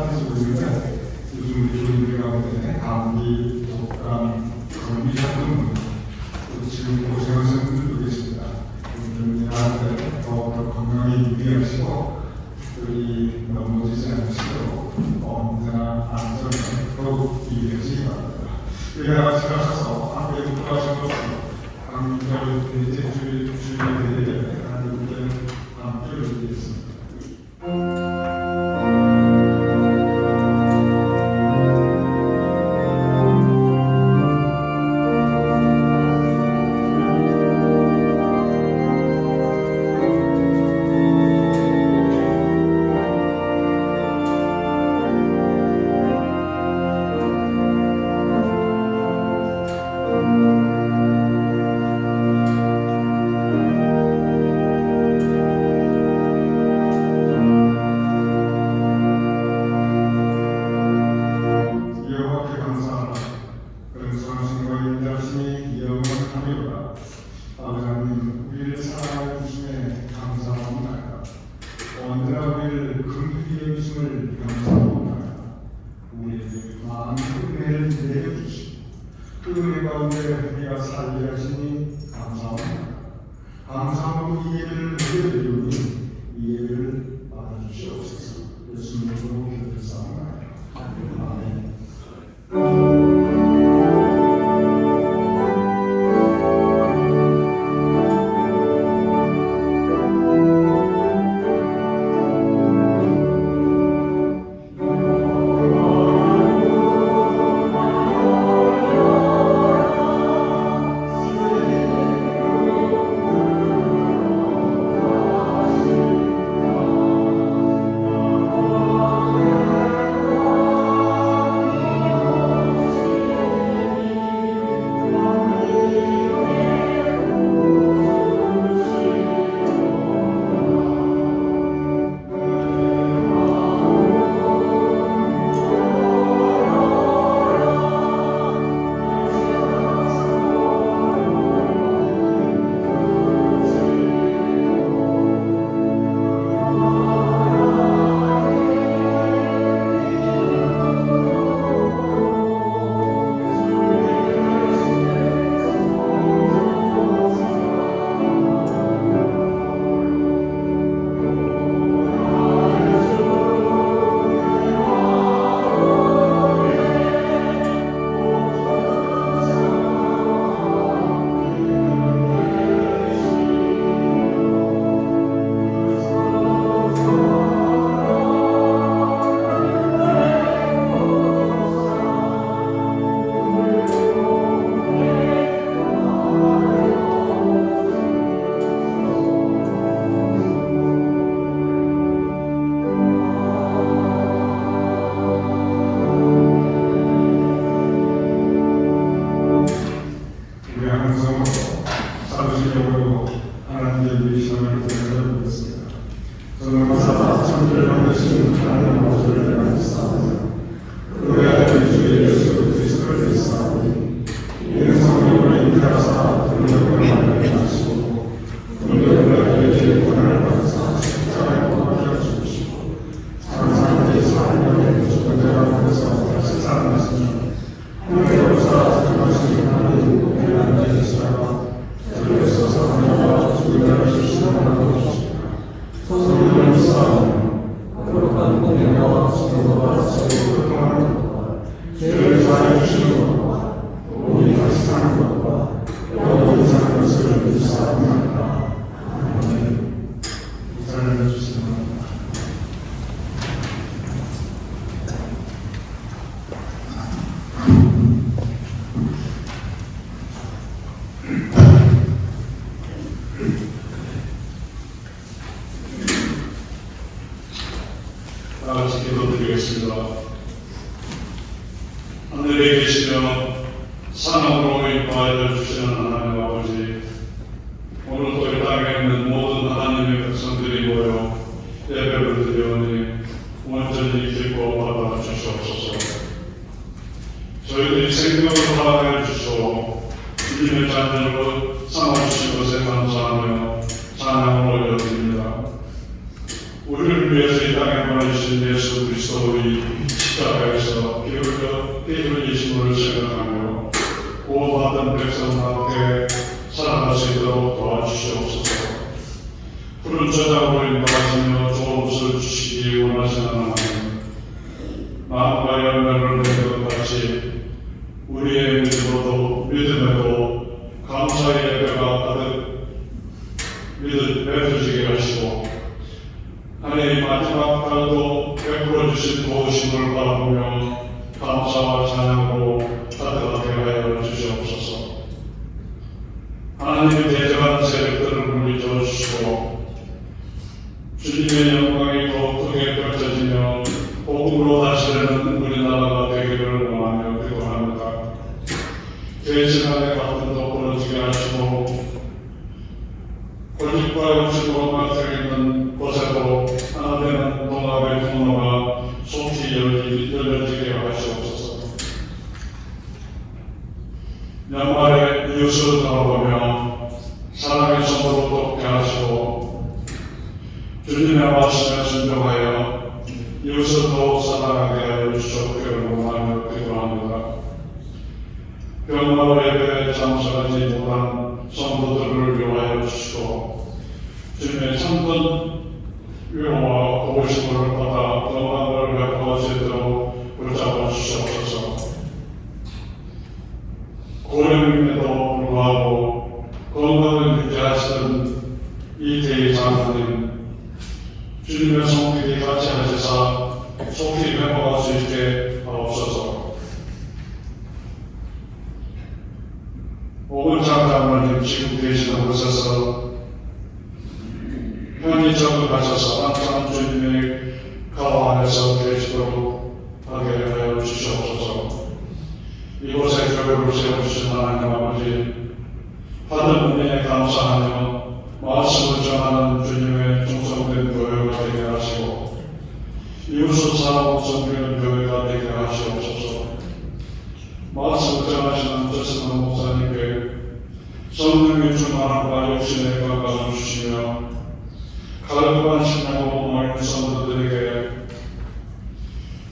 따뜻해지고 있는데 요즘 우리 교인들 가운데 감기, 독감, 감기 같은 지금 고생하시는 분들도 계십니다. 여러분들 더욱더 건강히 유의하시고 우리 넘어지지 않으시도록 언제나 안전에 더욱 유의하시기 바랍니다. 우리가 같이 가셔서 함께 독도하신 것으로 강민절 대제주의 주일에 대해 하나님께 함께 드리겠습니다. 그 가운데 우리가 살게 하시니 감사합니다. 감사하고 이 예배를 드리오니 이 예배를 받아주시옵소서. 예수님으로 기도드리옵나이다. 아멘. 다같이 기도드리겠습니다. 하늘에 계시며 산업으로 인도하여 주시는 하나님 아버지, 오늘도 이 땅에 있는 모든 하나님의 백성들이 모여 예배를 드리오니 온전히 기뻐 받아 주시옵소서. 저희들이 생명을 허락해 주시오 주님의 자녀로 삼아주신 것에 감사하며 찬양을 올려드립니다. 우리를 위해서 이 땅에 보내주신 예수 그리스도 그리스도의 십자가에서 피 흘리심을 생각하며 구원받은 백성답게 살아갈 수 있도록 도와주시옵소서. 푸른 저작으로 인도하시며 좋은 것을 주시기 원하시는 하나님, 마음과 열매를 맺는 것 같이 우리의 믿음에도 감사의 예배가 가득 맺어지게 하시고 하나님 마지막 달도 베풀어 주신 도우심을 바라보며 감사와 찬양으로 가득하게 하여 주시옵소서. 하나님의 대적한 세력들을 물리쳐 주시고 주님의 영광이 더 크게 펼쳐지며 복음으로 다스리는 우리나라가 되기를 원하며 기도합니다. 대신하의 갈등도 끊어지게 하시고 고집과 욕심으로 막혀 있는 곳에도 하나 되는 동합의 통로가 속히 열려지게 하시옵소서. 연말에 이웃을 돌아보며 사랑의 손으로 돕게 하시고 주님의 말씀에 순종하여 이웃을 더욱 사랑하게 하여 주시옵기를 원하며 기도합니다. 병마을 예배에 참석하지 못한 성도들을 위하여 주시고 주님의 참된 위로와 도우심을 받아 건강을 베풀어 수 있도록 붙잡아 주시옵소서. 고령임에도 불구하고 건강을 유지하시던 이태희 장로님, 주님의 손길이 같이 하시사 속히 회복할 수 있게 하옵소서. 오근장 장로님 지금 계시는 곳에서 편히 적응하셔서 항상 주님의 가와 안에서 계시도록 하게 하여 주시옵소서. 이곳에 교회를 세우신 하나님 아버지, 받은 은혜에 감사하며 말씀을 전하는 주님의 충성된 교회가 되게 하시고 이웃을 사랑하고 섬기는 교회가 되게 하시옵소서. 말씀을 전하시는 최승원 목사님께 성령의 충만함과 육신의 건강을 주시며 갈급한 심령으로 모인 성도들에게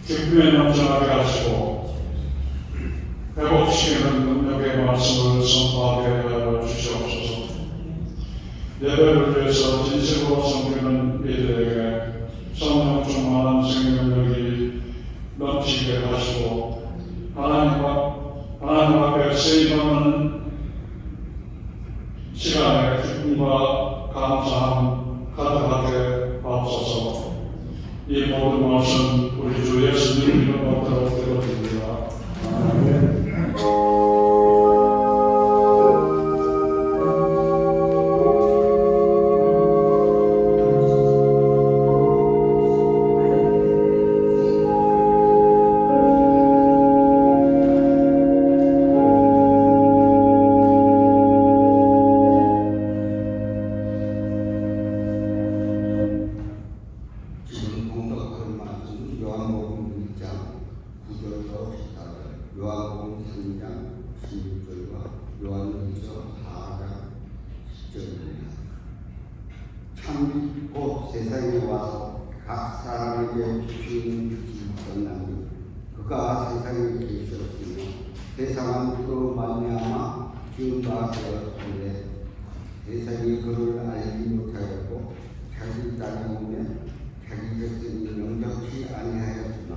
기쁨에 넘쳐나게 하시고 회복시키는 능력의 말씀을 선포하게 하여 주시옵소서. 예배를 위해서 진심으로 섬기는 이들에게 성령 충만한 생명력이 넘치게 하시고 하나님 앞에 세임하는 시간에 기쁨과 감사함 가득하게 하옵소서. 이 모든 것은 우리 주 예수님 이름으로 기도드립니다. 아멘. 요한복음 3장 16절과 요한일서 4장 10절입니다. 참 곧 세상에 와서 각 사람에게 주시는 것이 그가 세상에 계셨으며 세상은 그로 말미암아 지은 바 되었으되 세상이 그를 알지 못하였고 자기 땅에 오면 자기 백성이 영접치 아니하였으나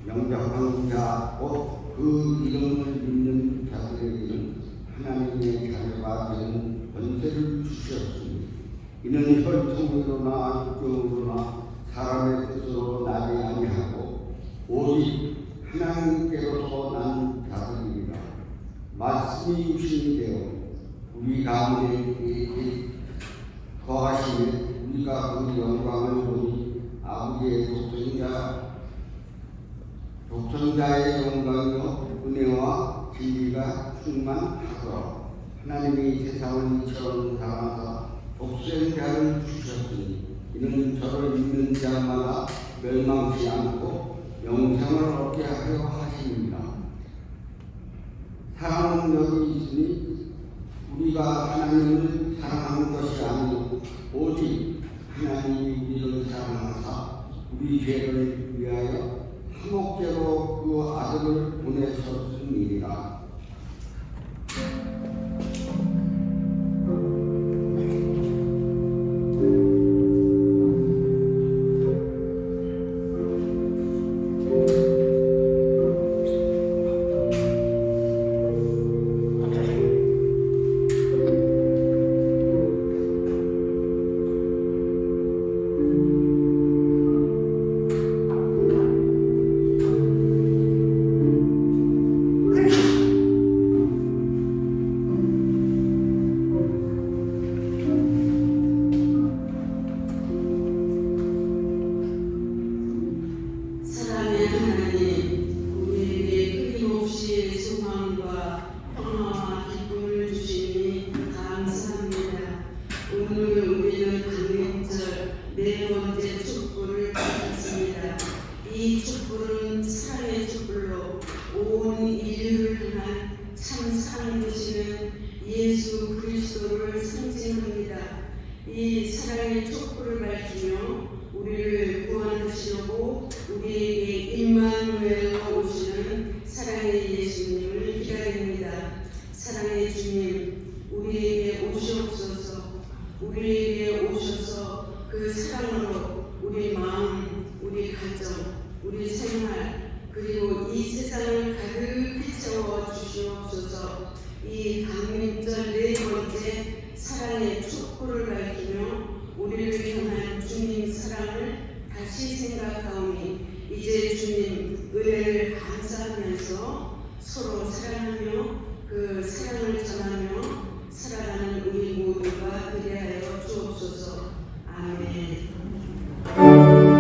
영접한 자 곧 그 이름을 믿는 자들에게는 하나님의 자녀가 되는 권세를 주셨으니 이는 혈통으로나 육정으로나 사람의 뜻으로 나지 아니하고 오직 하나님께로서 난 자들이라. 말씀이 육신이 되어 우리 가운데 거하시며 우리가 그 영광을 보니 아버지의 독생자의 영광이요 은혜와 진리가 충만하더라. 하나님이 세상을 이처럼 사랑하사 독생자를 주셨으니 이는 저를 믿는 자마다 멸망치 않고 영생을 얻게 하려 하십니다. 사랑은 여기 있으니 우리가 하나님을 사랑하는 것이 아니고 오직 하나님이 우리를 사랑하사 우리 죄를 우리를 위하여 한목제로 그 아들을 보내셨음이니라. 사랑의 하나님, 우리에게 끊임없이 소망과 평화와 기쁨을 주시니 감사합니다. 오늘 우리는 강림절 네 번째 촛불을 받았습니다. 이 촛불은 사랑의 촛불로 온 인류를 향한 참 사랑 되시는 예수 그리스도를 상징합니다. 이 사랑의 촛불을 밝히며 우리를 구원하시려고 우리에게 임마누엘로 오시는 사랑의 예수님을 기다립니다. 사랑의 주님, 우리에게 오시옵소서. 우리에게 오셔서 그 사랑으로 우리 마음, 우리 가정, 우리 생활, 그리고 이 세상을 가득히 채워 주시옵소서. 이 강림절 네 번째 사랑의 촛불을 밝히며 우리를 향한 주님 사랑을 다시 생각하오니 이제 주님 은혜를 감사하면서 서로 사랑하며 그 사랑을 전하며 살아가는 우리 모두가 되게 하여 주옵소서. 아멘. 주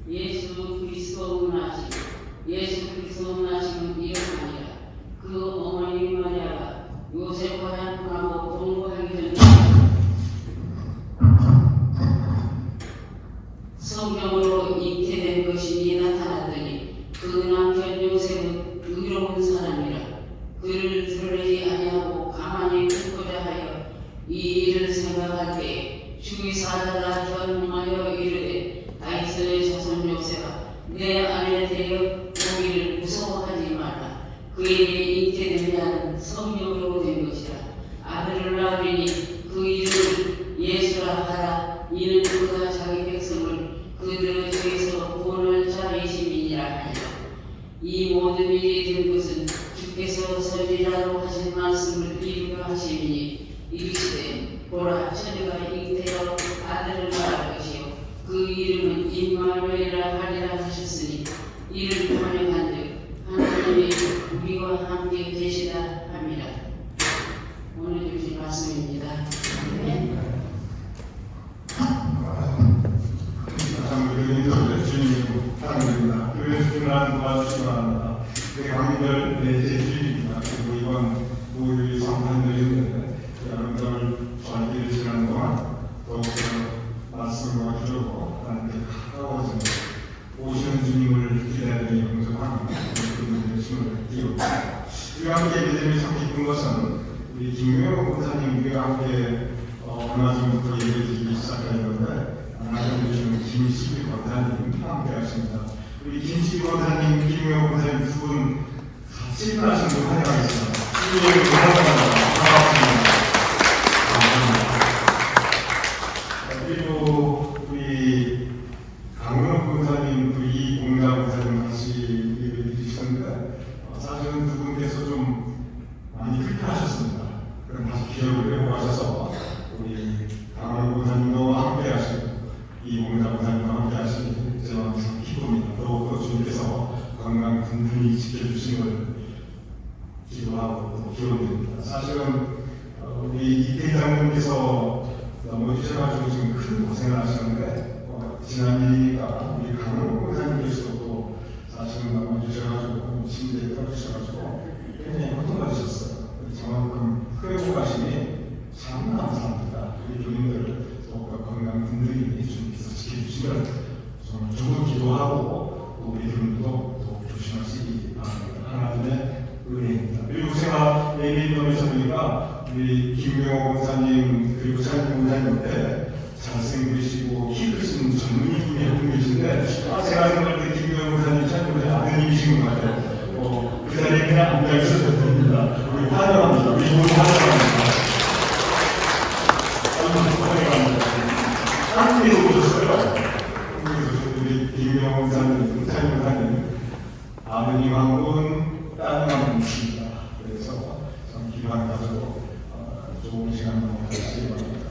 예수 그리스도 은하심은 이러하니라. 그 어머니 마리아가 요셉과 함께하고 동거하기 전에 성경으로 잉태된 것이 나타났더니 그 남편 요셉은 의로운 사람이라. 그를 드러내지 아니하고 가만히 듣고자 하여 이 일을 생각할 때 주의 사자가 견하여 이르되 다윗의 자손 요셉아 내 아내 되어 보기를 무서워하지 말라. 그에게 잉태된 자는 성령으로 된 것이라. 아들을 낳으리니 그 이름을 예수라 하라. 이는 그가 자기 백성을 그들의 죄에서 구원할 자이심이니라 하니라. 이 모든 일이 된 것은 주께서 선지자로 하신 말씀을 이루려 하심이니 이르시되 보라 처녀가 잉태하여 아들을 낳을 것이요 그 이름은 임마누엘이라 하리라 하셨으니 이를 번역한즉 하나님이 우리와 함께 계시다 합니다. 오늘 주신 말씀입니다. 감사합니다. 주님 사랑드립니다. 교회 수준하는 도와주시기 바랍니다. 내 강의들 내 주님입니다. 그리고 이번 모의를 성탄절이 있는데 여러분들 저희들이 지나는 동안 더욱더 말씀과 기도로 하나님께 가까워지는 오시는 주님을 기다리는 용서합니다. 그분들의 힘을 띄웁니다. 우리가 함께 믿음이 참 기쁜 것은 우리 김명호 권사님 우리가 함께 얼마 전부터 예배 드리기 시작했는데 하나님 주시는 김시기 권사님 함께 하십니다. 우리 김시기 권사님, 김명호 권사님 두 분 같이 일어나신 분 환영하겠습니다. 주님을 환영합니다. 반갑습니다. 그리고 우리 강은호 권사님, 우리 이공자 권사님 같이 예배 드리셨는데 사실은 두 분께서 좀 많이 불편하셨습니다. 그럼 다시 기억을 회복하셔서 우리 강은호 권사님도 함께 하시고 이공자 권사님도 함께 하시니 제 마음이 참 기쁩니다. 더욱더 주님께서 건강 든든히 지켜주시는 기도하고 또 기원드립니다. 사실은 우리 이태 장로님께서 넘어지셔가지고 지금 큰 고생을 하시는데 지난 일이니까 우리 강은호 권사님께서도 또 사실은 넘어지셔가지고 침대에 떨어지셔가지고 굉장히 고통받으셨어요. 저만큼 회복하시니 참 감사합니다. 우리 교인들 더욱더 건강 든든히 주님께서 지켜주시면 정말 좋은 기도하고 또 우리 교인들도 더욱 조심하시기 바랍니다. 하나님의 은혜입니다. 그리고 제가 예비인dom에서 보니까 우리 김명호 권사님 그리고 장님 권사님한테 잘생기시고 키 크신 젊은이 분이 한 분 계신데 제가 생각할 때 김명호 권사님 장님 권사님 아드님이신 것 같아요. 그 자리에 그냥 앉아 있어도 됩니다. 우리 환영합니다. 우리 모두 환영합니다. 환영합니다. 한국에서 오셨어요. 한국에서 우리 김명호 권사님, 장님 권사님 아드님 한 분, 따님 한 분 있습니다. 그래서 참 기만 가지고 좋은 시간 보내시기 바랍니다.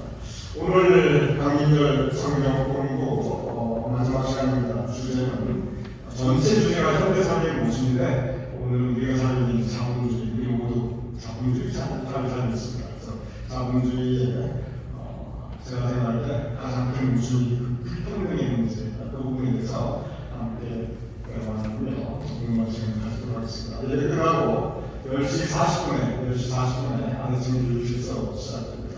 오늘 강의절 성경 공부 마지막 시간입니다. 주제는 전체 주제가 현대사회의 모습인데 오늘 우리가 살고 있는 자본주의, 우리 모두 자본주의 삶을 살고 있습니다. 그래서 자본주의에 제가 생각할 때 가장 큰 모습이 불평등의 문제, 그 부분에 대해서 함께 대화하는데요. 조금만 시간 가지도록 하겠습니다. 예배 끝나고 10시 40분에 아내팀 주실서 시작됩니다.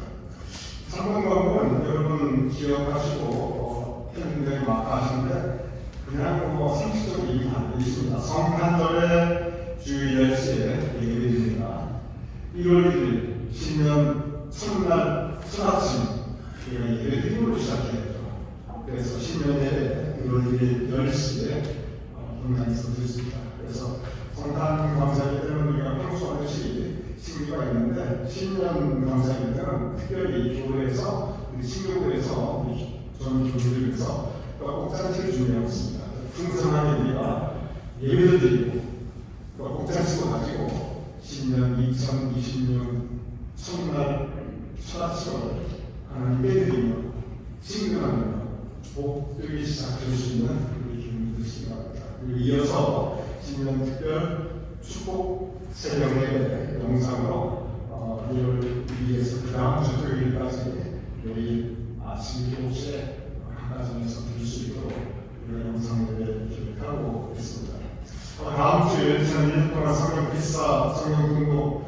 3번 과목은 여러분 기억하시고 팬분들이 마크하시는데 그냥 상식적인 얘기 다 있습니다. 성탄절에 주일 10시에 예배드립니다. 1월 1일 신년 첫날 첫 아침 우리가 예배드림으로 시작해야죠. 그래서 신년 예배 1월 1일 10시에 동양에서 드렸습니다. 그래서 성탄 감사기 때는 우리가 평소 하듯이 신규가 있는데 신년 감사기 때는 특별히 교회에서 우리 신교회에서 우리 전 교회들에서 꼭잔치를 준비하고 있습니다. 풍성하게 우리가 예배를 드리고 꼭잔치도 가지고 신년 2020년 첫날 첫 아침을 하나님 빼드리며 친근하며 복되기 시작할 수 있는 우리 주님들 되시기 바랍니다. 그리고 이어서 신년 특별 축복 새벽에 영상으로 1월 2일에서 그 다음 주 토요일까지 매일 아침 7시에 한가정에서 들을 수 있도록 우리가 영상을 기획하고 있습니다. 다음 주에 지난 1년 동안 성경 필사, 성경 등록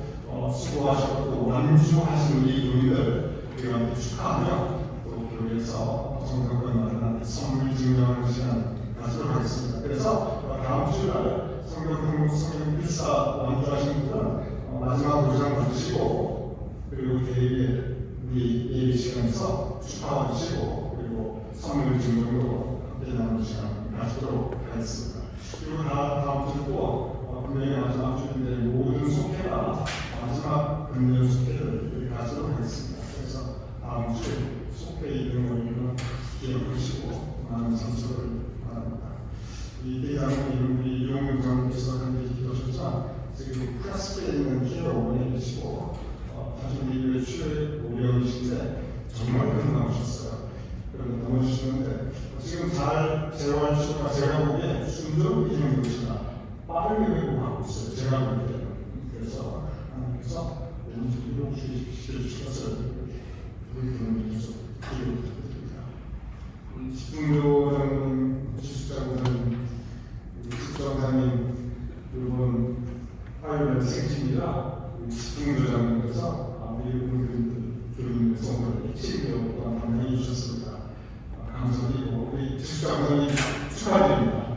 수고하셨고 완주하신 우리 교인들 우리가 함께 축하하며 또 교회에서 성경권마다 선물 증명하는 시간 가지도록 하겠습니다. 그래서 다음 주날 성경 등록, 성경 필사 완주하신 분들은 마지막 도장 받으시고 그리고 대회에 우리 예배 시간에서 축하해 주시고 그리고 선물 증명도 함께 나누는 시간 가지도록 하겠습니다. 그리고 다음 주도 분명히 마지막 주인데 모든 속회가 마지막 금년 속회를 가지도록 하겠습니다. 그래서 다음 주에 속회 이름을 기억하시고 많은 참석을 바랍니다. 이 대장님 우리 이용훈 장로께서 함께 기도하셨지만 지금 크라스에 있는 기회를 보내주시고 사실 우리 주에 오려우신데 정말 끝나오셨어요. 그럼 넘어주시는데 지금 잘 재활치료가 제가 보기에 순조롭게 진행되고 있으나 빠르게 회복하고 있어요. 제가 보기에는. 그래서 하나님께서 온전히 회복시킬 것을 우리 교회에서 기도드립니다. 집중조는 지수장은 집중장님 이번 화요일 생신이라 집중조장님께서 우리 교인들 성도를 친구로 또한 방문해 주셨습니다. 감사드리고 우리 지수장님 축하드립니다.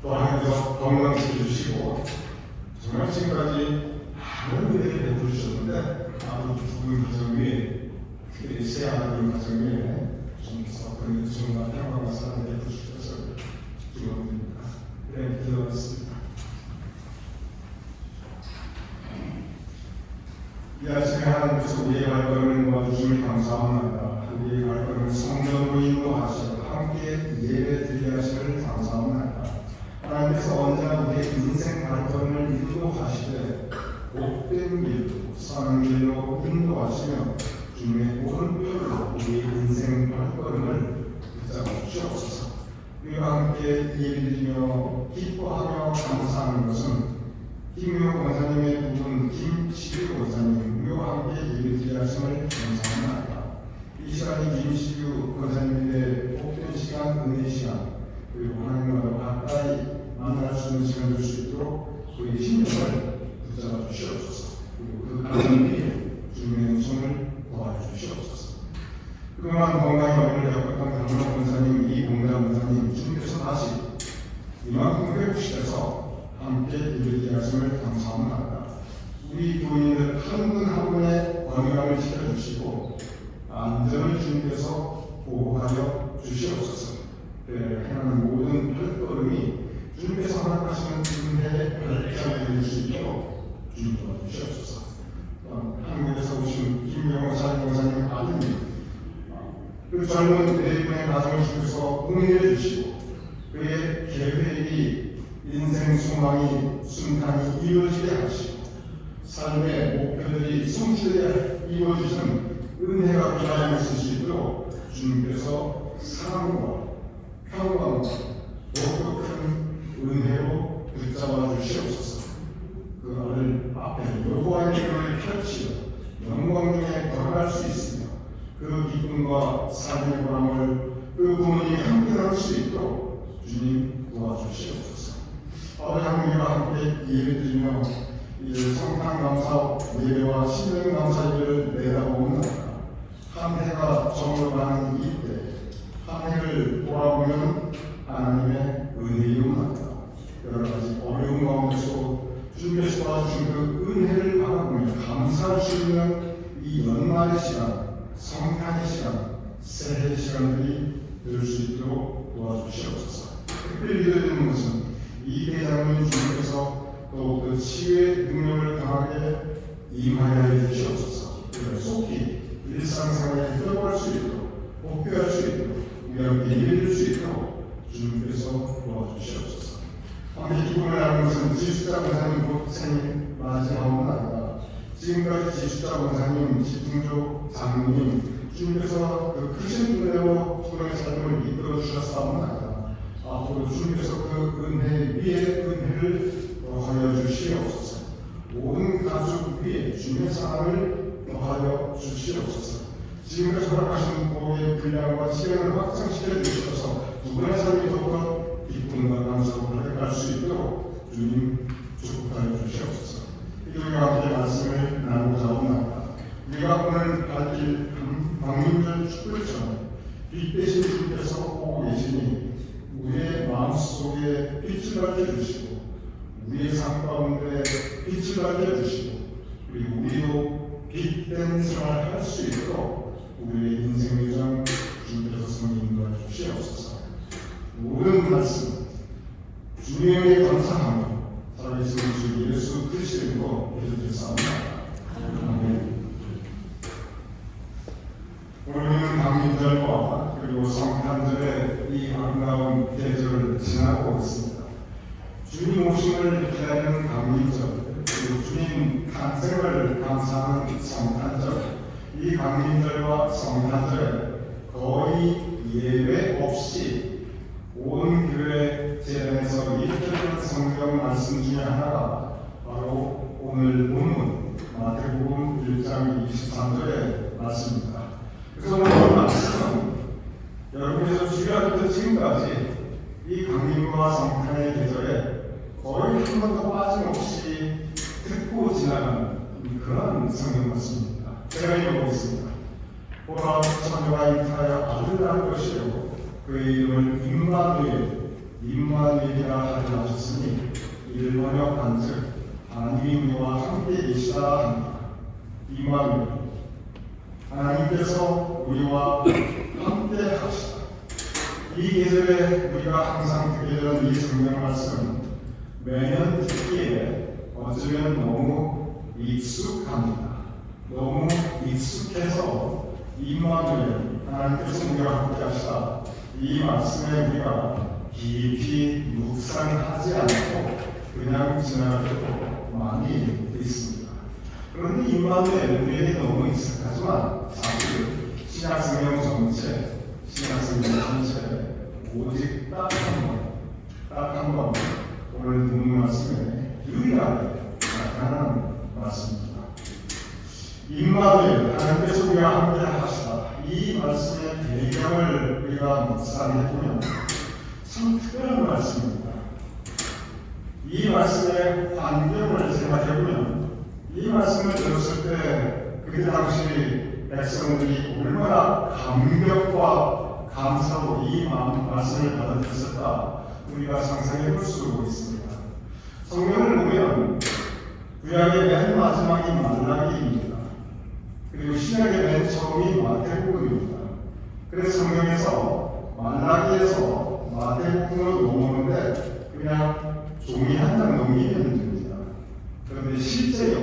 또 하나님께서 건강 지켜주시고 정말 지금까지 많은 일들이 베풀어 주셨는데 아버지 두분 가정 위에 특히 세 아들 가정 위에 주님께서 그런 정말 평강과 사랑을 베풀어 주셔서 기도드립니다. 네, 기도하겠습니다. 이 아침에 하나님께서 우리의 발걸음을 모아주심을 감사합니다. 우리의 발걸음을 성령으로 인도하시고 함께 예배 드리게 하심을 감사합니다. 하나님께서 언제나 우리의 인생 발걸음을 인도하시되 복된 길로 사는 길로 인도하시며 주님의 오른편으로 우리의 인생 발걸음을 붙잡아 주시옵소서. 우리와 함께 예배드리며 기뻐하며 감사하는 것은 김효 권사님의 부분 김시규 권사님과 함께 예배드리게 하심을 감사합니다. 이 시간이 김시규 권사님의 복된 시간, 은혜 시간 그리고 하나님과 가까이 만날 수 있는 시간 될 수 있도록 그의 심령을 붙잡아 주시옵소서. 그리고 그 가정 위에 주님의 손을 도와주시옵소서. 그동안 건강에 어려움을 겪었던 강로 권사님, 이봉자 권사님 주님께서 다시 이만큼 회복시켜서 함께 예배드리게 하심을 감사합니다. 우리 교인들 한 분 한 분의 건강을 지켜주시고 안전을 주님께서 보호하여 주시옵소서. 행하는 모든 발걸음이 주님께서 허락하시는 은혜의 발자국이 될 수 있도록 주님 도와주시옵소서. 한국에서 오신 김명호 사님고사님 아드님 그 젊은 네 분의 가정을 주께서 응해 주시고 그의 계획이 인생 소망이 순탄히 이루어지게 하시고 삶의 목표들이 성취되게 이루어지는 은혜가 그 가정에 있을 수 있도록 주님께서 사랑과 평강과 더욱 큰 은혜로 붙잡아 주시옵소서. 그 아들 앞에 여호와의 길을 펼치어 영광 중에 걸어갈 수 있으며 그 기쁨과 삶의 보람을 그 부모님이 함께 나눌 수 있도록 주님 도와주시옵소서. 아버지 하나님과 함께 예배드리며 이제 성탄감사 예배와 신령감사 예배를 내다보는 한 해가 저물어가는 이때 한 해를 돌아보면 하나님의 은혜이옵나이다. 여러 가지 어려운 가운데서 주님께서 도와주신 그 은혜를 바라보며 감사할 수 있는 이 연말의 시간, 성탄의 시간, 새해 시간들이 될 수 있도록 도와주시옵소서. 특별히 기도드리는 것은 이 대장님 주님께서 또 그 치유의 능력을 강하게 임하여 주시옵소서. 그를 속히 일상생활에 들어갈 수 있도록 복귀할 수 있도록 우리가 예배드릴 수 있도록 주님께서 도와주시옵소서. 함께 기쁨을 나누는 것은 지수자 권사님 곧 생일 맞이하옵나이다. 지금까지 지수자 권사님, 집중조 장로님 주님께서 그 크신 은혜로 주님의 삶을 이끌어 주셨사옵나이다. 앞으로 주님께서 그 은혜 위에 은혜를 더하여 주시옵소서. 모든 가족 위에 주님의 사랑을 더하여 주시옵소서. 지금까지 허락하신 복의 분량과 시간을 확장시켜 주셔서 두 분의 삶이 더욱 기쁨과 감사로 고백할 수 있도록 주님 축복하여 주시옵소서. 이들과 함께 말씀을 나누고자 합니다. 우리가 오늘 밝힐 방문절 축구처럼 빛 대신 주께서 오고 계시니 우리의 마음속에 빛을 밝혀주시고 우리의 삶 가운데 빛을 밝혀주시고 그리고 우리도 빛된 생활을 할 수 있도록 우리의 인생 요정 주께서 성인과 주시옵소서. 모든 말씀 주님에게 감사하며 살아계신 주 예수 그리스도로 기도드렸사옵나다. 아멘. 오늘은 강민절과 그리고 성탄절의 이 아름다운 계절을 지나고 있습니다. 주님 오심을 기다리는 강민절 그리고 주님 탄생을 감사하는 성탄절, 이 강민절과 성탄절에 거의 예외 없이 온 교회 재단에서 읽혀진 성경 말씀 중에 하나가 바로 오늘 본문 마태복음 1장 23절의 말씀입니다. 그래서 오늘 말씀은 여러분께서 주일부터 지금까지 이 강림과 성탄의 계절에 거의 한 번도 빠짐없이 듣고 지나가는 그런 성경 말씀입니다. 제가 읽어보겠습니다. 보라 처녀가 잉타하여 아들을 낳을 것이요 그의 이름을 임마누엘이라 하려 하셨으니 이를 번역한즉 하나님이 우리와 함께 계시다 합니다. 임마누엘, 하나님께서 우리와 함께 하시다. 이 계절에 우리가 항상 듣게 되는 이 성경 말씀 매년 듣기에 어쩌면 너무 익숙합니다. 너무 익숙해서 임마누엘, 하나님께서 우리와 함께 하시다. 이 말씀에 우리가 깊이 묵상하지 않고 그냥 지나갈 때도 많이 있습니다. 그런데 임마누엘 우리에게 너무 익숙하지만 사실 신약성경 전체 오직 딱 한 번 오늘 본문 말씀에 유일하게 나타나는 말씀입니다. 임마누엘, 하나님께서 우리와 함께 하시다. 이 말씀의 배경을 우리가 묵상해보면 참 특별한 말씀입니다. 이 말씀의 환경을 생각해보면 이 말씀을 들었을 때 그때 당시 백성들이 얼마나 감격과 감사로 이 말씀을 받아들였을까 우리가 상상해볼 수 있습니다. 성경을 보면 구약의 맨 마지막이 말라기입니다. 그리고 신약의 맨 처음이 마태복음입니다. 그래서 성경에서 말라기에서 마태복음으로 넘어오는데 그냥 종이 한 장 넘기면 됩니다. 그런데 실제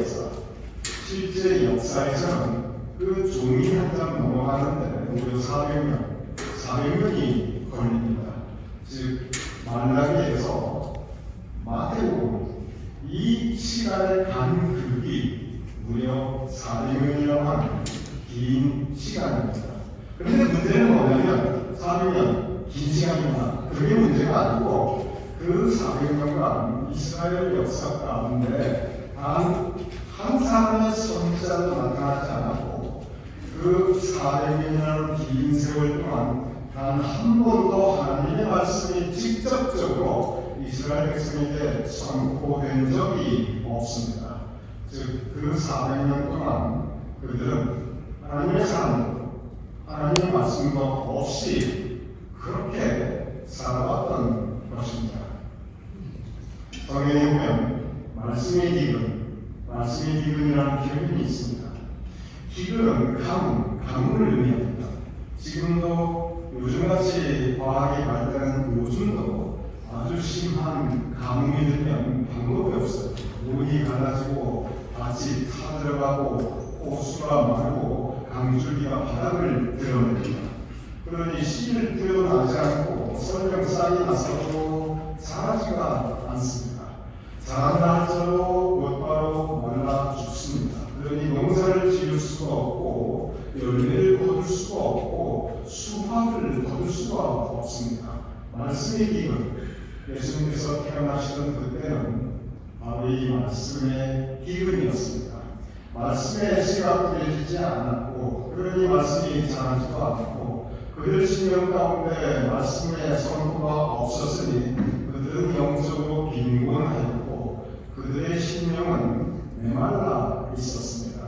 역사에서는 그 종이 한 장 넘어가는데 무려 400년이 걸립니다. 즉 말라기에서 마태복음 이 시간의 간극이 무려 400년이라고 하는 긴 시간입니다. 그런데 문제는 뭐냐면 400년 긴 시간이구나. 그게 문제가 아니고 그 400년간 이스라엘 역사 가운데 단 한 사람의 선지자도 나타나지 않았고 그 400년이라는 긴 세월 동안 단 한 번도 하나님의 말씀이 직접적으로 이스라엘 백성에게 선포된 적이 없습니다. 즉 그 400년 동안 그들은 하나님의 삶, 하나님의 말씀도 없이 그렇게 살아왔던 것입니다. 성경에 보면 말씀의 기근이라는 표현이 있습니다. 기근은 가뭄을 의미합니다. 지금도 요즘같이 과학이 발달하는 요즘도 아주 심한 가뭄이 들면 방법이 없어요. 물이 갈라지고 밭이 타들어가고 호수가 마르고 강줄기가 바닥을 드러냅니다. 그러니 씨를 드러나지 않고 설령 싹이 나서도 자라지가 않습니다. 자란다 할지라도 곧바로 말라 죽습니다. 그러니 농사를 지을 수가 없고 열매를 거둘 수가 없고 수확을 거둘 수가 없습니다. 말씀의 기근, 예수님께서 태어나시던 그때는 바로 이 말씀의 기근이었습니다. 말씀의 씨가 뿌려지지 않았고 그러니 말씀이 자라지도 않고 그 그들 신명 가운데 말씀의 선포가 없었으니 그들은 영적으로 빈곤하였고 그들의 신명은 메말라 있었습니다.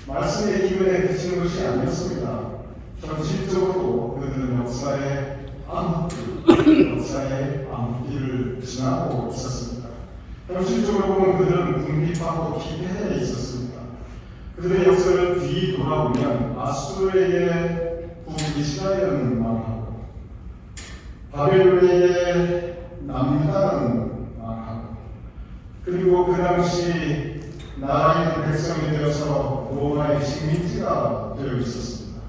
말씀의 기근에 그치는 것이 아니었습니다. 현실적으로 그들은 역사의 암흑기를 지나고 있었습니다. 현실적으로 보면 그들은 궁핍하고 피폐해 있었습니다. 그들의 역사를 뒤돌아보면 아수르에게 북이스라엘은 망하고 바벨론에게 남유다는 망하고 그리고 그 당시 나라의 백성이 되어서 로마의 식민지가 되어 있었습니다.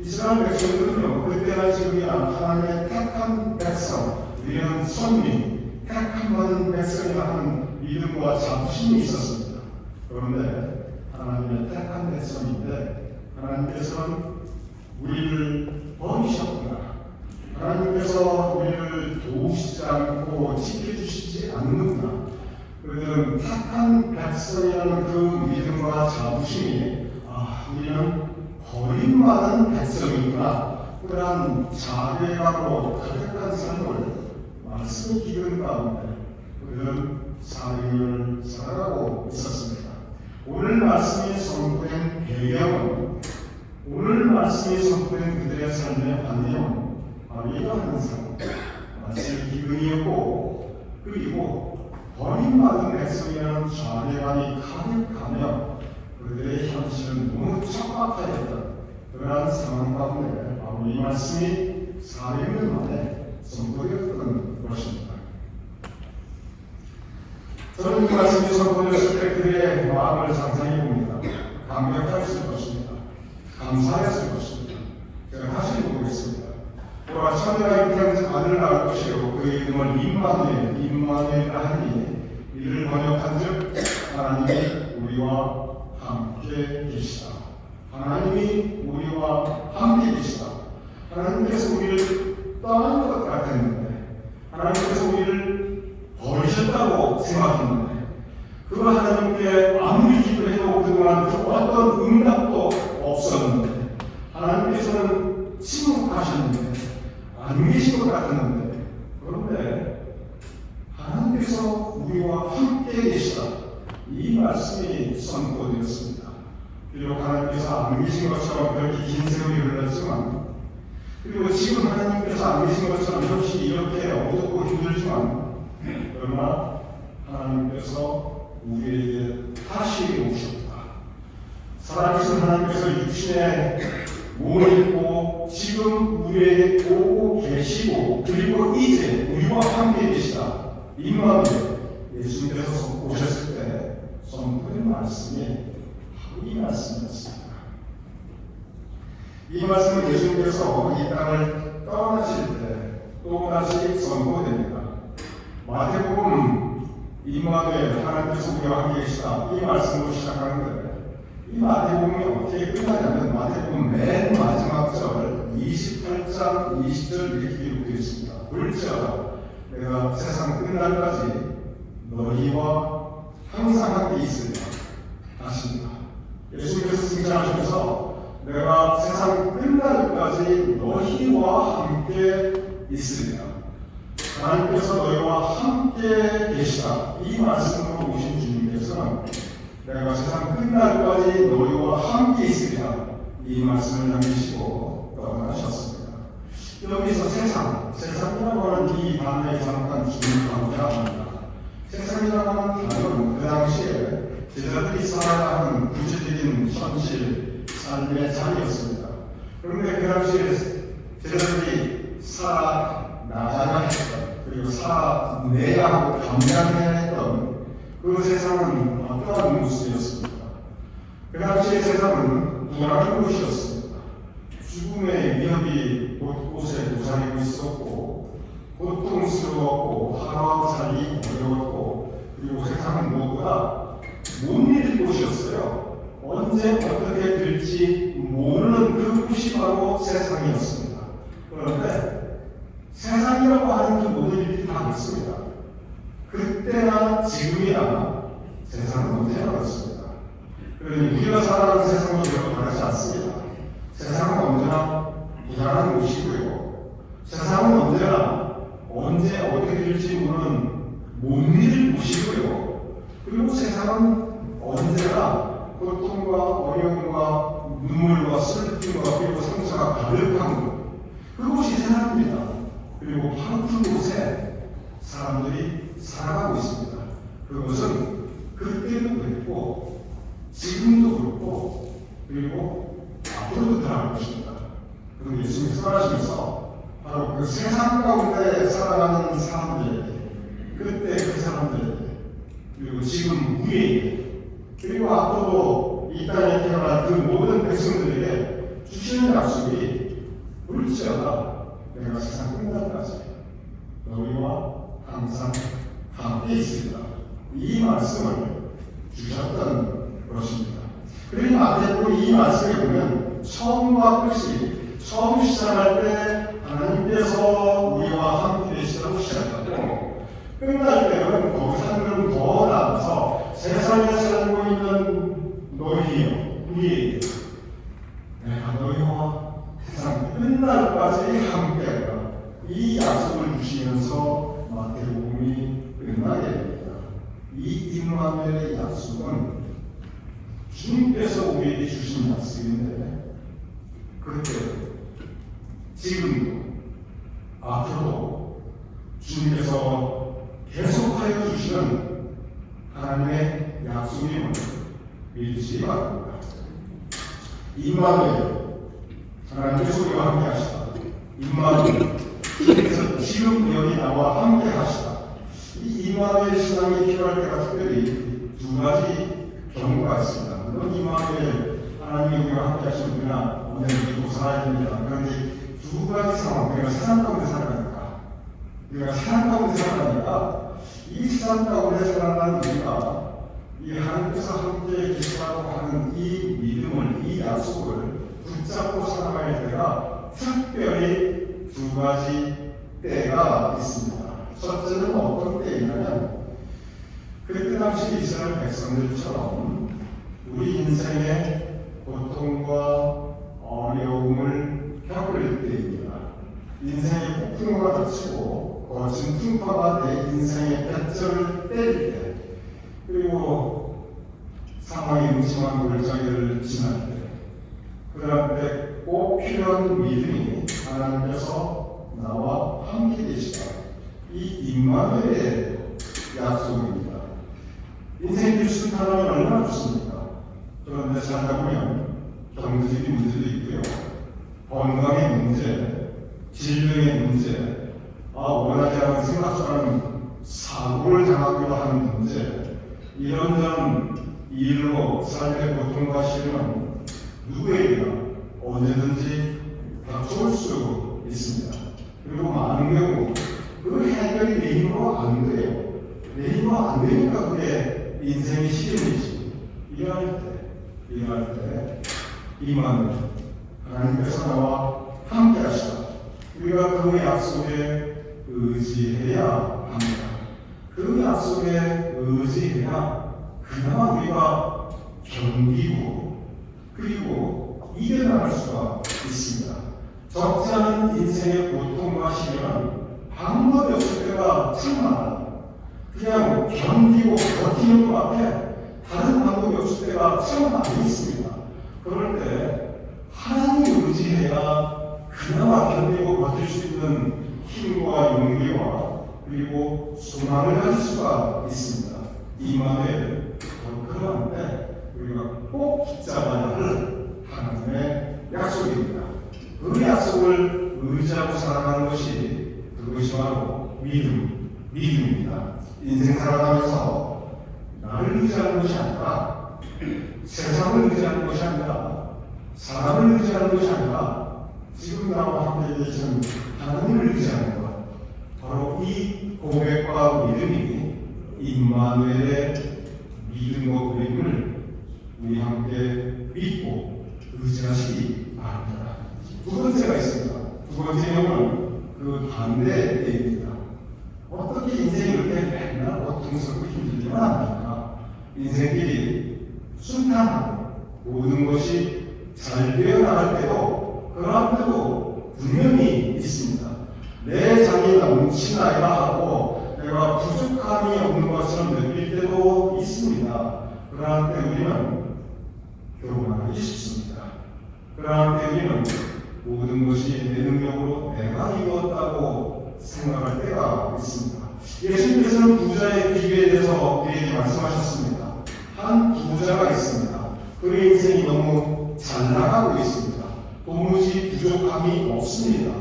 이스라엘 백성들은요, 그때나 지금이나 하나님의 택한 백성, 우리는 선민, 택한 받은 백성이라 하는 믿음과 자부심이 있었습니다. 그런데 하나님의 택한 백성인데 하나님께서는 우리를 버리셨구나. 하나님께서 우리를 도우시지 않고 지켜주시지 않는구나. 그들은 택한 백성이라는 그 믿음과 자부심이 우리는 버림받은 백성이구나. 그러한 자괴감으로 가득한 삶을 말씀의 기근 가운데 그들은 삶을 살아가고 있었습니다. 오늘 말씀이 선포된 배경은 오늘 말씀이 선포된 그들의 삶의 반응은 바로 이러한 상황, 말씀의 기근이었고 그리고 버림받은 백성이라는 좌대감이 가득하며 그들의 현실은 너무 척박하였던 그러한 상황 가운데 바로 이 말씀이 400년 만에 선포되었던 것입니다. 저는 이 말씀이 선포되었을 때 그들의 마음을 상상해 봅니다. 감격했을 것입니다. 감사했을 것입니다. 제가 다시 보겠습니다. 우리가 천대가 이렇게 아들을 낳을 것이요 그 이름을 임마누엘이라 하니 이를 번역한즉 하나님이 우리와 함께 계시다. 하나님이 우리와 함께 계시다. 하나님께서 우리를 떠난 것 같았는데 하나님께서 우리를 버리셨다고 생각했는데 그 하나님께 아무리 기도해도 그동안 그 어떤 응답도 없었는데 하나님께서는 침묵하셨는데 안 계신 것 같았는데 그런데 하나님께서 우리와 함께 계시다. 이 말씀이 선포되었습니다. 비록 하나님께서 안 계신 것처럼 그렇게 긴 세월이 흘렀지만 그리고 지금 하나님께서 안 계신 것처럼 역시 이렇게 어둡고 힘들지만 그러나 하나님께서 우리에게 다시 오셨다. 살아계신 하나님께서 육신의 몸을 입고 지금 우리에게 오고 계시고 그리고 이제 우리와 함께 계시다. 임마누엘 예수님께서 오셨을 때 선포된 말씀이 바로 이 말씀이었습니다. 이 말씀은 예수님께서 이 땅을 떠나실 때 또다시 선포됩니다. 마태복음 임마누엘 하나님께서 우리와 함께 계시다 이 말씀으로 시작하는데 이 마태복음이 어떻게 끝나냐면 마태복음 맨 마지막 절 28장 20절 이렇게 기록되어 있습니다. 물자 내가 세상 끝날까지 너희와 항상 함께 있으리라 하십니다. 예수님께서 승천하시면서 내가 세상 끝날까지 너희와 함께 있으리라. 하나님께서 너희와 함께 계시다. 이 말씀으로 오신 주님께서는 내가 세상 끝날까지 너희와 함께 있으리라. 이 말씀을 남기시고 떠나셨습니다. 여기서 세상이라고 하는 이 단어에 잠깐 주목하고자 합니다. 세상이라고 하는 단어는 그 당시에 제자들이 살아가는 구체적인 현실, 삶의 자리였습니다. 그런데 그 당시에 제자들이 살아나가야 했던 그리고 살아내야 하고 감당해야 했던 그 세상은 어떠한 모습이었습니까? 그 당시의 세상은 불안한 곳이었습니다. 죽음의 위협이 곳곳에 도사리고 있었고 고통스러웠고 하루하루 살기 어려웠고 그리고 세상은 무엇보다 못 믿을 곳이었어요. 언제 어떻게 될지 모르는 그 곳이 바로 세상이었습니다. 그런데 세상이라고 하는 그 모든 일이 다 있습니다. 그때나 지금이나 세상은 언제나 그렇습니다. 그러니 우리가 살아가는 세상은 별로 다르지 않습니다. 세상은 언제나 무한한 것이고요. 세상은 언제나 언제 어떻게 될지 모르는 못 믿을 것이고요. 그리고 세상은 언제나 고통과 어려움과 눈물과 슬픔과 그리고 상처가 가득한 것, 그것이 세상입니다. 그리고 바로 그곳에 사람들이 살아가고 있습니다. 그것은 그때도 그랬고 지금도 그렇고 그리고 앞으로도 그럴 것입니다. 그리고 예수님이 말하시면서 바로 그 세상 가운데 살아가는 사람들에게, 그때 그 사람들에게, 그리고 지금 우리에게, 그리고 앞으로도 이 땅에 태어난 그 모든 백성들에게 주시는 약속이 울지어다 내가 세상 끝날까지 너희와 항상 함께 있습니다. 이 말씀을 주셨던 것입니다. 그리고 마태복음 이 말씀에 보면 처음과 끝이 처음 시작할 때 하나님께서 우리와 함께 계시다고 시작하고 끝날 때는 거기서 한 걸음 더 나아가서 세상에 살고 있는 너희여 우리에게 내가 너희와 세상 끝날까지 함께하리라 이 약속을 주시면서 마태복음이 끝나게 됩니다. 이 임마누엘의 약속은 주님께서 우리에게 주신 약속인데 그때 지금도 앞으로도 주님께서 계속하여 주시는 하나님의 약속임을 믿으시기 바랍니다. 임마누엘 하나님께서 우리와 함께 하시다. 임마누엘 주님께서 지금 여기 나와 함께 하시다. 이 임마누엘 신앙이 필요할 때가 특별히 두 가지 경우가 있습니다. 물론 임마누엘 하나님이 우리와 함께 하시는 우리나 오늘 믿고 살아야 됩니다. 그런데 두 가지 상황, 우리가 세상 가운데 살아가니까 우리가 세상 가운데 살아가니까 이 세상 가운데 살아가는 우리가 이 하나님께서 함께 계시다고 하는 이 믿음을, 이 약속을 붙잡고 살아가야 할 때가 특별히 두 가지 때가 있습니다. 첫째는 어떤 때이냐면 그때 당시 이스라엘 백성들처럼 우리 인생의 고통과 어려움을 겪을 때입니다. 인생의 폭풍우가 닥치고 거친 풍파가 내 인생의 뱃절을 때릴 때, 그리고 상황이 음침한 골짜기를 지날 때, 그럴 때 꼭 필요한 믿음이 하나님께서 나와 함께 계시다. 이 임마누엘의 약속입니다. 인생 주신 하나님은 얼마나 좋습니까? 그런데 살다 보면 경제적인 문제도 있고요. 건강의 문제, 질병의 문제, 원하지 않은 생각처럼 사고를 당하기도 하는 문제, 이런저런 일로 삶의 고통과 시련은 누구에게나 언제든지 닥쳐올 수 있습니다. 그리고 많은 경우 그 해결이 내 힘으로 안 돼요. 내 힘으로 안 되니까 그게 인생의 시련이지. 이러할 때 임마누엘 하나님께서 나와 함께 하시다. 우리가 그 약속에 의지해야 합니다. 그 약속에 의지해야 그나마 우리가 견디고 그리고 이겨나갈 수가 있습니다. 적지 않은 인생의 고통과 시련은 방법이 없을 때가 참 많아요. 그냥 견디고 버티는 것 같아 다른 방법이 없을 때가 참 많이 있습니다. 그럴 때 하나님을 의지해야 그나마 견디고 버틸 수 있는 힘과 용기와 그리고 소망을 가질 수가 있습니다. 임마누엘 그런 때 우리가 꼭 붙잡아야 할 하나님의 약속입니다. 그 약속을 의지하고 살아가는 것이 그것이 바로 믿음입니다. 인생 살아가면서 나를 의지하는 것이 아니라 세상을 의지하는 것이 아니라 사람을 의지하는 것이 아니라 지금 나와 함께 계시는 하나님을 의지하는 것, 바로 이 고백과 믿음이 임마누엘의 믿음과 고백을 우리 함께 믿고 의지하시기 바랍니다. 두 번째가 있습니다. 두 번째 경우는 그 반대의 때입니다. 어떻게 인생이 이렇게 맨날 고통스럽고 힘들지만 합니까? 인생길이 순탄하고 모든 것이 잘 되어 나갈 때도 그럴 때도 분명히 있습니다. 내 자기 넘치나야 하고 내가 부족함이 없는 것처럼 느낄 때도 있습니다. 그러나 때 우리는 교만하기 쉽습니다. 그러나 때 우리는 모든 것이 내 능력으로 내가 이루었다고 생각할 때가 있습니다. 예수님께서는 부자의 비유에 대해서 우리에게 말씀하셨습니다. 한 부자가 있습니다. 그의 인생이 너무 잘 나가고 있습니다. 도무지 부족함이 없습니다.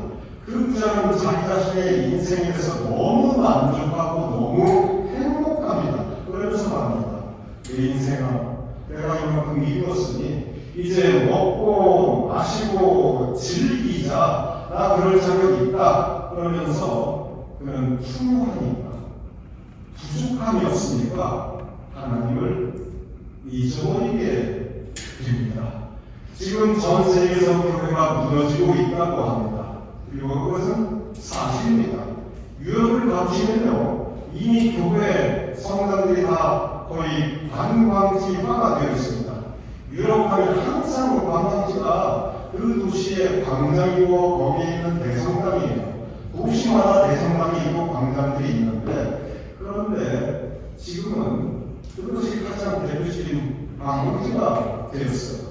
그 부자는 자기 자신의 인생에 대해서 너무 만족하고 너무 행복합니다. 그러면서 말합니다. 내 인생아, 내가 이만큼 이루었으니 이제 먹고 마시고 즐기자. 나 그럴 자격이 있다. 그러면서 그는 풍요하니까 부족함이 없으니까 하나님을 잊어버리게 됩니다. 지금 전 세계에서 교회가 무너지고 있다고 합니다. 그리고 그것은 사실입니다. 유럽을 가보시면요, 이미 교회 성당들이 다 거의 관광지화가 되어 있습니다. 유럽 하면 항상 관광지가 그 도시의 광장이고 거기에 있는 대성당이에요. 도시마다 대성당이 있고 광장들이 있는데, 그런데 지금은 그것이 가장 대표적인 관광지가 되었어요.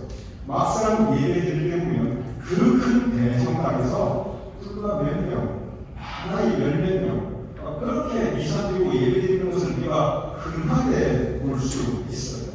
막상 예배 드릴 때 보면 그 큰 대성당에서 불과 몇 명, 하나의 열몇 명, 그렇게 이사드리고 예배 드리는 것을 우리가 흔하게 볼 수 있어요.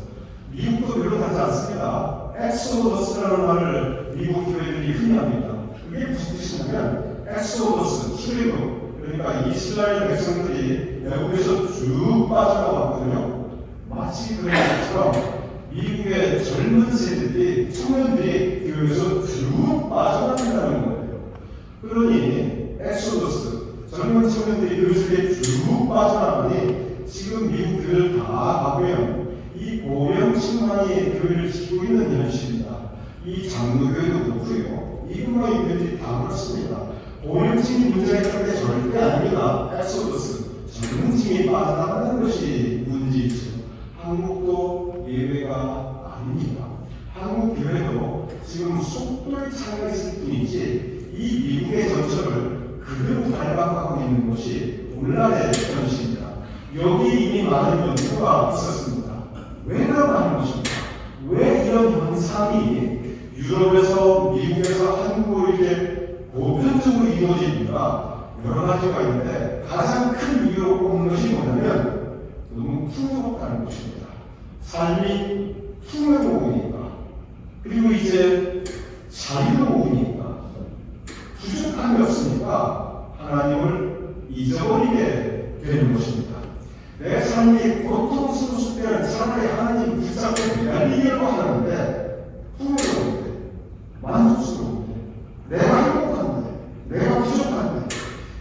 미국도 별로 다르지 않습니다. 엑소더스라는 말을 미국 교회들이 흔히 합니다. 그게 무슨 뜻이냐면 엑소더스, 출애굽, 그러니까 이스라엘 백성들이 애굽에서 쭉 빠져나왔거든요. 마치 그런 것처럼 미국의 젊은 세대들이, 청년들이 교회에서 쭉 빠져나간다는 거예요. 그러니 엑소더스, 젊은 청년들이 교회 쭉 빠져나가니 지금 미국 교회를 다 가보면 이 고령층만이 교회를 지키고 있는 현실입니다. 이 장로교회도 그렇고요. 이분만의 교회들이 다 그렇습니다. 고령층이 문제가 있는 게 절대 아닙니다. 엑소더스, 젊은 층이 빠져나가는 것이 문제이죠. 한국도 예외가 아닙니다. 한국 교회도 지금 속도의 차이가 있을 뿐이지 이 미국의 전철을 그대로 밟아가고 있는 것이 오늘날의 현실입니다. 여기 이미 많은 연구가 있었습니다. 왜 그러는 것입니까? 왜 이런 현상이 유럽에서 미국에서 한국으로 이렇게 보편적으로 이루어집니까? 여러 가지가 있는데 가장 큰 이유로 꼽는 것이 뭐냐면 너무 풍요롭다는 것입니다. 삶이 풍요로우니까, 그리고 이제 자유로우니까, 부족함이 없으니까 하나님을 잊어버리게 되는 것입니다. 내 삶이 고통스러웠을 때는 차라리 하나님 붙잡고 매달리려고 하는데, 풍요로운데, 만족스러운데, 내가 행복한데, 내가 부족한데,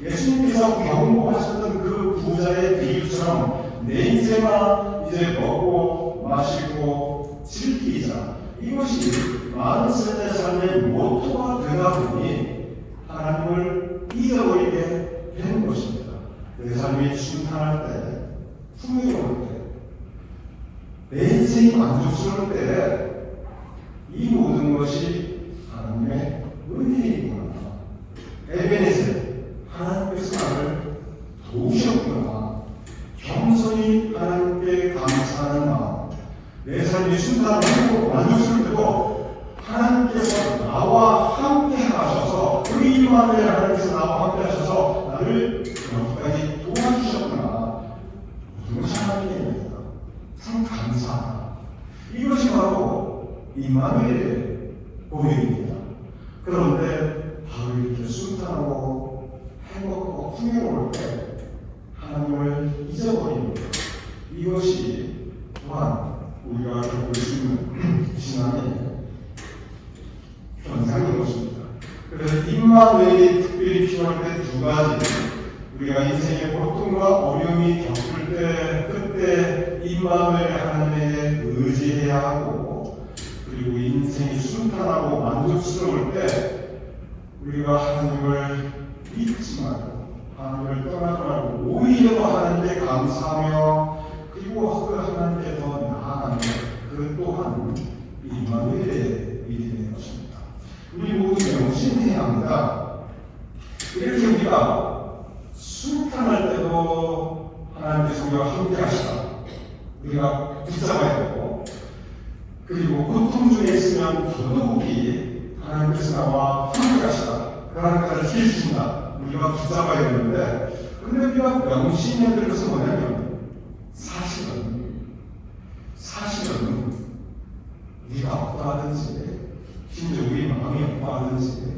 예수님께서 경고하셨던 그 부자의 비유처럼 내 인생아 이제 먹고 마시고 즐기자, 이것이 많은 세대 삶의 모토가 되다 보니 하나님을 잊어버리게 되는 것입니다. 내 삶이 순탄할 때, 풍요로울 때, 내 인생이 만족스러울 때 이 모든 것이 하나님의 은혜이구나. 에베네셀, 하나님께서 나를 도우셨구나. 겸손히 하나님께 감사하는 마음, 내 삶이 순탄하고 만족스러울 때도 하나님께서 나와 함께 하셔서, 우리 이만에 하나님께서 나와 함께 하셔서 나를 여기까지 도와주셨구나. 이것이 하나님입니다. 참 감사하다. 이것이 바로 임마누엘의 고백입니다. 그런데 바로 이렇게 순탄하고 행복하고 풍요로울 때 하나님을 잊어버립니다. 이것이 또한 우리가 겪을 수 있는 신앙의 현상인 것입니다. 그래서 임마누엘이 특별히 필요할 때 두 가지, 우리가 인생의 고통과 어려움이 겪을 때 그때 임마누엘 하나님에게 의지해야 하고, 그리고 인생이 순탄하고 만족스러울 때 우리가 하나님을 잊지 말고 하나님을 떠나지 말고 오히려 하나님께 감사하며 그리고 그 하나님께 더 나아가는 그 또한 임마누엘의 믿음의 것입니다. 우리 모두 명심해야 합니다. 우리가 순탄할 때도 하나님께서 우리와 함께 하시다. 우리가 붙잡아야 되고, 그리고 고통 중에 있으면 더더욱이 하나님께서 나와 함께 하시다. 그 하나님께서 지켜주신다. 우리가 붙잡아야 되는데, 근데 우리가 명심해야 될 것은 뭐냐면, 사실은 우리가 어떠하든지, 심지어 우리 마음이 어떠하든지,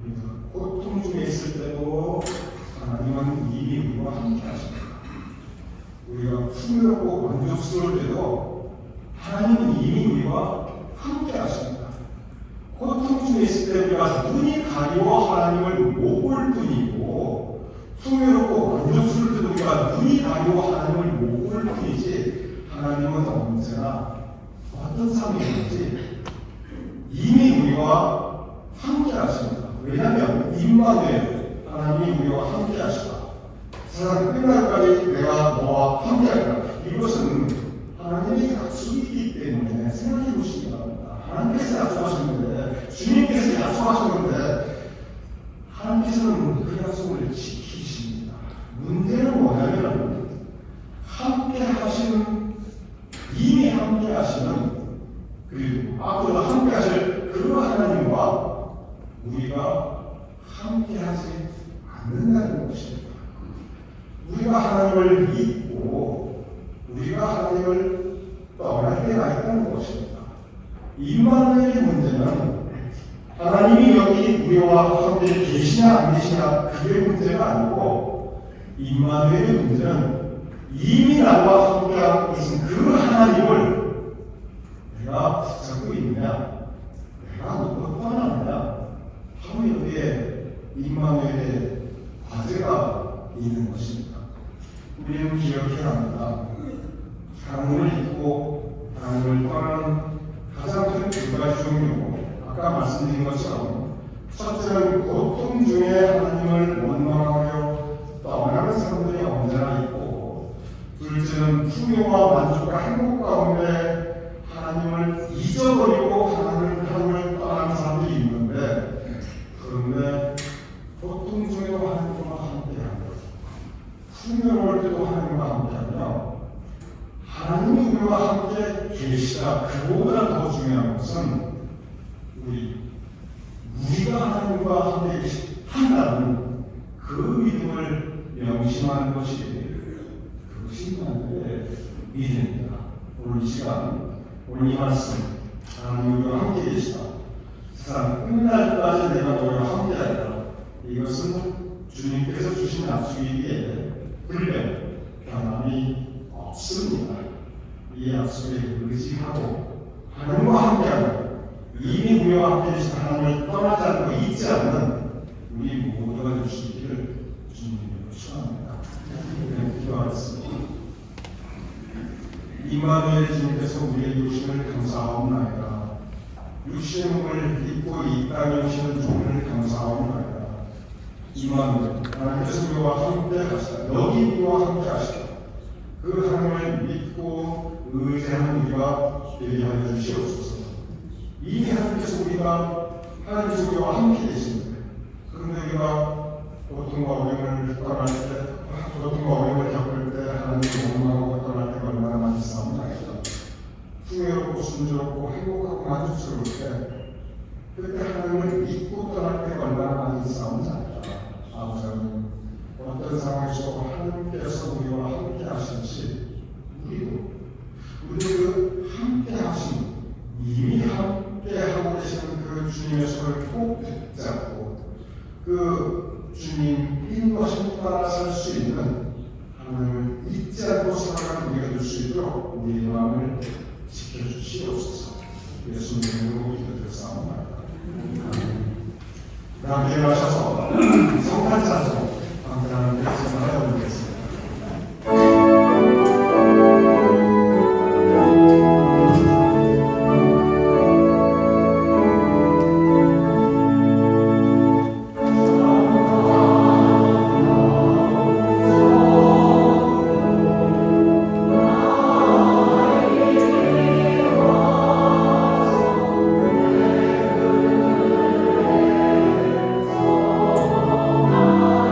우리가 고통 중에 있을 때도 하나님은 이미 우리와 함께 하십니다. 우리가 풍요롭고 만족스러울 때도 하나님은 이미 우리와 함께 하십니다. 고통 중에 있을 때 우리가 눈이 가리워 하나님을 못 볼 뿐이고, 풍요롭고 만족스러울 때도 우리가 눈이 가리워 하나님을 못 볼 뿐이지, 하나님은 언제나 어떤 상황이든지 이미 우리와 함께 하십니다. 왜냐하면 임마누엘, 하나님이 우리와 함께 하시다. 세상 끝날까지 내가 너와 함께 하리라. 이것은 하나님의 약속이기 때문에 생각해 보시기 바랍니다. 하나님께서 약속하셨는데, 주님께서 약속하셨는데, 하나님께서는 그 약속을 지키십니다. 문제는 뭐냐면, 이미 함께 하시는, 그리고 앞으로 함께 하실 그 하나님과 우리가 함께 하지 않는다는 것입니다. 우리가 하나님을 믿고 우리가 하나님을 떠날 때가 있다는 것입니다. 임마누엘의 문제는 하나님이 여기 우리와 함께 계시냐 안 계시냐 그게 문제가 아니고, 임마누엘의 문제는 이미 나와 함께하고 계신 그 하나님을 내가 붙잡고 있느냐, 내가 놓고 떠나느냐 하고 여기에 임마누엘의 과제가 있는 것입니다. 우리는 기억해야 합니다. 하나님을 잊고 하나님을 떠나는 가장 큰 두 가지 종류, 아까 말씀드린 것처럼 첫째는 고통 중에 하나님을 원망하며 떠나는 사람들이 언제나 있고, 둘째는 풍요와 만족과 행복 가운데 하나님을 잊어버리고 하나님을 떠나는 사람들이 있는데, 그런데 고통 중에도 하나님과 함께하며 풍요로울 때도 하나님과 함께하며 하나님이 우리와 함께 계시다. 그보다 더 중요한 것은 우리가 하나님과 함께 한다는 그 믿음을 명심하는 것이, 그것이 하나님의 믿음입니다. 오늘 이 시간, 오늘 이 말씀, 하나님이 우리와 함께 계시다. 세상 끝날까지 내가 너희와 함께하리라. 이것은 주님께서 주신 약속이기에 변함이 없습니다. 이 약속에 의지하고 하나님과 함께하는, 이미 우리와 함께 계신 하나님을 떠나지 않고 잊지 않는 우리 모두가 될 수 있기를 주님으로 축원합니다. 기도하겠습니다. 임마누엘 주님께서 우리에게 오심을 감사하옵나이다. 육신의 몸을 입고 이 땅에 오시는 주님을 감사하옵나이다. 임마누엘, 하나님께서 우리와 함께 하시다. 여기 우리와 함께 하시다. 그 하나님을 믿고 의지하는 우리가 되게 하여 주시옵소서. 이미 하나님께서 우리와 함께 계십니다. 그런데 우리가 고통과 어려움을 떠날 때, 고통과 어려움을 겪을 때 하나님을 원망하고 떠날 때가 얼마나 많이 싸움나이다. 풍요롭고 순조롭고 행복하고 만족스러울 때, 그때 하나님을 믿고 떠날 때가 얼마나 많이 싸움나이다. 아버지 하나님, 어떤 상황에서도 하나님께서 우리와 함께 하시듯이 우리도 그 함께 하신, 이미 함께 하고 계시는 그 주님의 손을 꼭 붙잡고 그 주님 인도하심 따라 살 수 있는, 하나님을 잊지 않고 살아가는 우리가 될 수 있도록 우리의 마음을 지켜주시옵소서. 예수님의 이름으로 기도드렸사옵나이다. 다음 일어나셔서 성탄 찬송 감사하는 백성을 해드리겠습니다. 나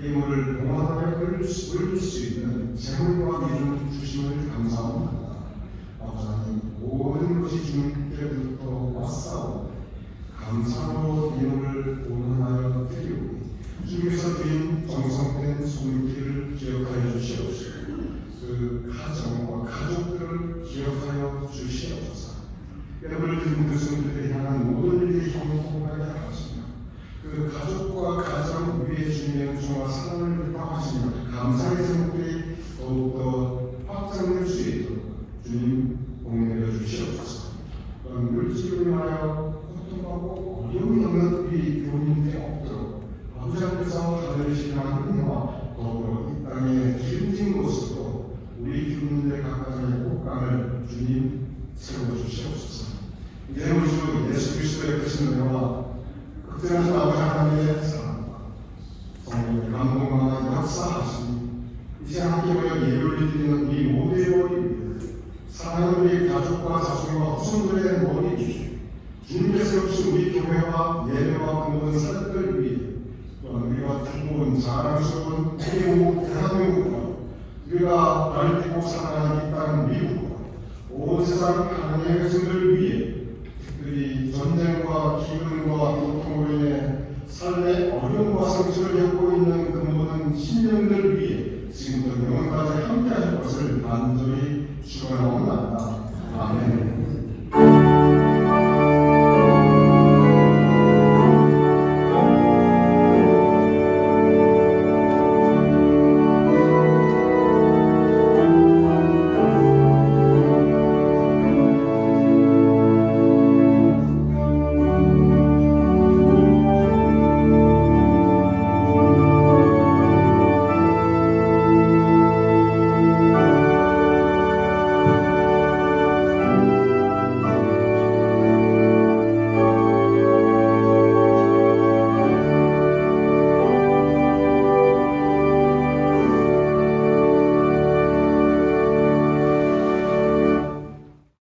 예물을 봉헌하여 올릴 수 있는 재물과 기름 주심을 감사합니다. 아버지 하나님, 모든 것이 주님께로부터 왔사오니 감사로 예물을 봉헌하여 드리오니 주님께서 드린 정성된 손길을 기억하여 주시옵소서. 그 가정과 가족들을 기억하여 주시옵소서. 예물을 드린 그 손들을 향한 모든 일이 형통하게 하시며 그 가족과 가정 위에 주님의 은총과 사랑을 베풀하시며 감사의 생물이 더욱더 확장될 수 있도록 주님 공내려 주시옵소서. 또한 물질을 인하여 고통하고 어려움이 없는 우리 교민들이 없도록 아버지 앞에서 하늘이신 하나님과 더불어 이 땅에 기름진 곳으로 우리 교민들의 각각의 꽃감을 주님 세워주시옵소서. 이제 우리 주 예수 그리스도의 크신 은혜와 극진하신 아버지 하나님의 사랑과 성령의 감동과 역사하시니 이제 함께 모여 예배를 드리는 이 모두의 머리 위에 사랑하는 우리 가족과 자손과 후손들의 머리 위에 주님께서 세우신 우리 교회와 예배와 그 모든 사역들 위에 또한 우리가 두고온 자랑스러운 우리 대한민국과 우리가 날뛰고 살아가는 이 땅 미국과 온 세상 하나님의 백성들 위해 특별히 전쟁과 기근과 고통으로 인해 삶의 어려움과 상처를 겪고 있는 그 모든 신령들 위해 지금부터 영원까지 함께하실 것을 간절히 축원하옵나이다.